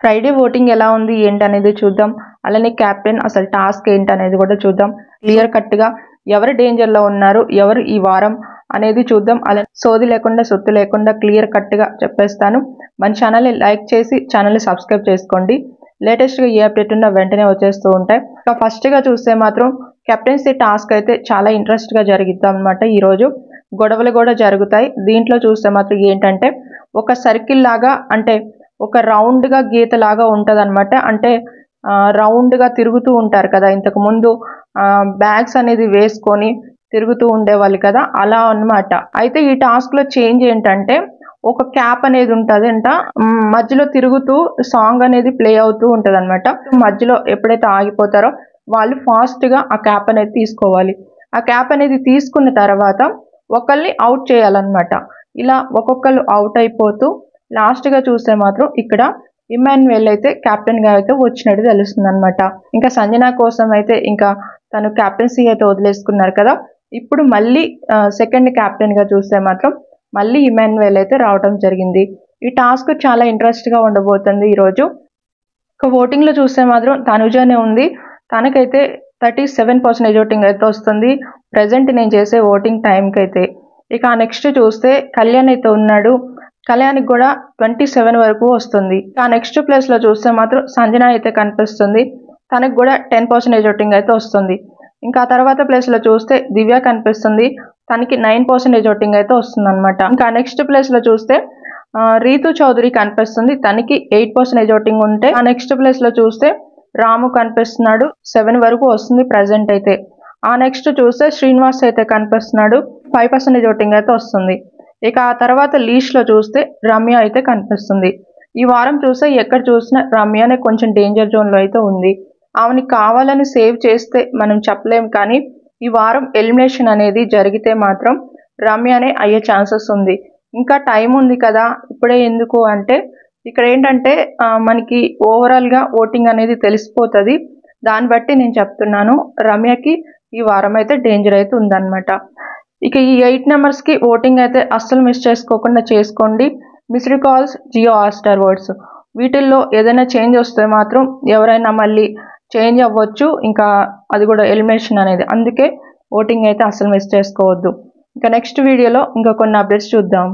Friday voting ఎలా ఉంది ఏంటనేది చూద్దాం. అలానే కెప్టెన్ అసలు టాస్క్ ఏంటనేది కూడా చూద్దాం. క్లియర్ కట్గా ఎవరు డేంజర్లో ఉన్నారు, ఎవరు ఈ వారం అనేది చూద్దాం. అలా సోది లేకుండా సొత్తు లేకుండా క్లియర్ కట్గా చెప్పేస్తాను. మన ఛానల్ని లైక్ చేసి ఛానల్ని సబ్స్క్రైబ్ చేసుకోండి. లేటెస్ట్గా ఏ అప్డేట్ ఉన్నా వెంటనే వచ్చేస్తూ ఉంటాయి. ఇక ఫస్ట్గా చూస్తే మాత్రం కెప్టెన్సీ టాస్క్ అయితే చాలా ఇంట్రెస్ట్గా జరుగుతాం అనమాట. ఈరోజు గొడవలు కూడా జరుగుతాయి. దీంట్లో చూస్తే మాత్రం ఏంటంటే ఒక సర్కిల్ లాగా, అంటే ఒక రౌండ్గా గీత లాగా ఉంటుంది అనమాట. అంటే రౌండ్గా తిరుగుతూ ఉంటారు కదా, ఇంతకు ముందు బ్యాగ్స్ అనేది వేసుకొని తిరుగుతూ ఉండేవాళ్ళు కదా, అలా అన్నమాట. అయితే ఈ టాస్క్లో చేంజ్ ఏంటంటే ఒక క్యాప్ అనేది ఉంటుంది అంట, మధ్యలో తిరుగుతూ సాంగ్ అనేది ప్లే అవుతూ ఉంటుంది అనమాట. మధ్యలో ఎప్పుడైతే ఆగిపోతారో వాళ్ళు ఫాస్ట్గా ఆ క్యాప్ అనేది తీసుకోవాలి. ఆ క్యాప్ అనేది తీసుకున్న తర్వాత ఒకళ్ళని అవుట్ చేయాలన్నమాట. ఇలా ఒక్కొక్కరు అవుట్ అయిపోతూ లాస్ట్గా చూస్తే మాత్రం ఇక్కడ ఇమాన్యుయల్ అయితే కెప్టెన్గా అయితే వచ్చినట్టు తెలుస్తుంది అనమాట. ఇంకా సంజన కోసం అయితే ఇంకా తను కెప్టెన్సీ అయితే వదిలేసుకున్నారు కదా, ఇప్పుడు మళ్ళీ సెకండ్ కెప్టెన్గా చూస్తే మాత్రం మళ్ళీ ఇమాన్యుయల్ అయితే రావడం జరిగింది. ఈ టాస్క్ చాలా ఇంట్రెస్ట్గా ఉండబోతుంది ఈరోజు. ఇక ఓటింగ్లో చూస్తే మాత్రం తనుజానే ఉంది. తనకైతే 37% ఓటింగ్ అయితే వస్తుంది ప్రజెంట్ నేను చేసే ఓటింగ్ టైంకి అయితే. ఇక నెక్స్ట్ చూస్తే కళ్యాణ్ అయితే ఉన్నాడు. కళ్యాణ్కి కూడా 27 వరకు వస్తుంది. ఆ నెక్స్ట్ ప్లేస్లో చూస్తే మాత్రం సంజన అయితే కనిపిస్తుంది. తనకు కూడా 10% ఓటింగ్ అయితే వస్తుంది. ఇంకా తర్వాత ప్లేస్లో చూస్తే దివ్య కనిపిస్తుంది. తనకి 9% ఓటింగ్ అయితే వస్తుంది అనమాట. ఇంకా నెక్స్ట్ ప్లేస్లో చూస్తే రీతు చౌదరి కనిపిస్తుంది. తనకి 8% ఓటింగ్ ఉంటే ఆ నెక్స్ట్ ప్లేస్లో చూస్తే రాము కనిపిస్తున్నాడు. 7 వరకు వస్తుంది ప్రజెంట్ అయితే. ఆ నెక్స్ట్ చూస్తే శ్రీనివాస్ అయితే కనిపిస్తున్నాడు. 5% ఓటింగ్ అయితే వస్తుంది. ఇక ఆ తర్వాత లీస్ట్లో చూస్తే రమ్య అయితే కనిపిస్తుంది. ఈ వారం చూస్తే ఎక్కడ చూసినా రమ్యనే కొంచెం డేంజర్ జోన్లో అయితే ఉంది. ఆమెని కావాలని సేవ్ చేస్తే మనం చెప్పలేం, కానీ ఈ వారం ఎలిమినేషన్ అనేది జరిగితే మాత్రం రమ్యనే అయ్యే ఛాన్సెస్ ఉంది. ఇంకా టైం ఉంది కదా, ఇప్పుడే ఎందుకు అంటే ఇక్కడ ఏంటంటే మనకి ఓవరాల్గా ఓటింగ్ అనేది తెలిసిపోతుంది. దాన్ని బట్టి నేను చెప్తున్నాను, రమ్యకి ఈ వారం అయితే డేంజర్ అయితే ఉందన్నమాట. ఇక ఈ 8 నెంబర్స్కి ఓటింగ్ అయితే అస్సలు మిస్ చేసుకోకుండా చేసుకోండి. Missed calls, Jio Hotstar words, వీటిల్లో ఏదైనా చేంజ్ వస్తే మాత్రం ఎవరైనా మళ్ళీ చేంజ్ అవ్వచ్చు. ఇంకా అది కూడా ఎలిమినేషన్ అనేది, అందుకే ఓటింగ్ అయితే అస్సలు మిస్ చేసుకోవద్దు. ఇంకా నెక్స్ట్ వీడియోలో ఇంకా కొన్ని అప్డేట్స్ చూద్దాం.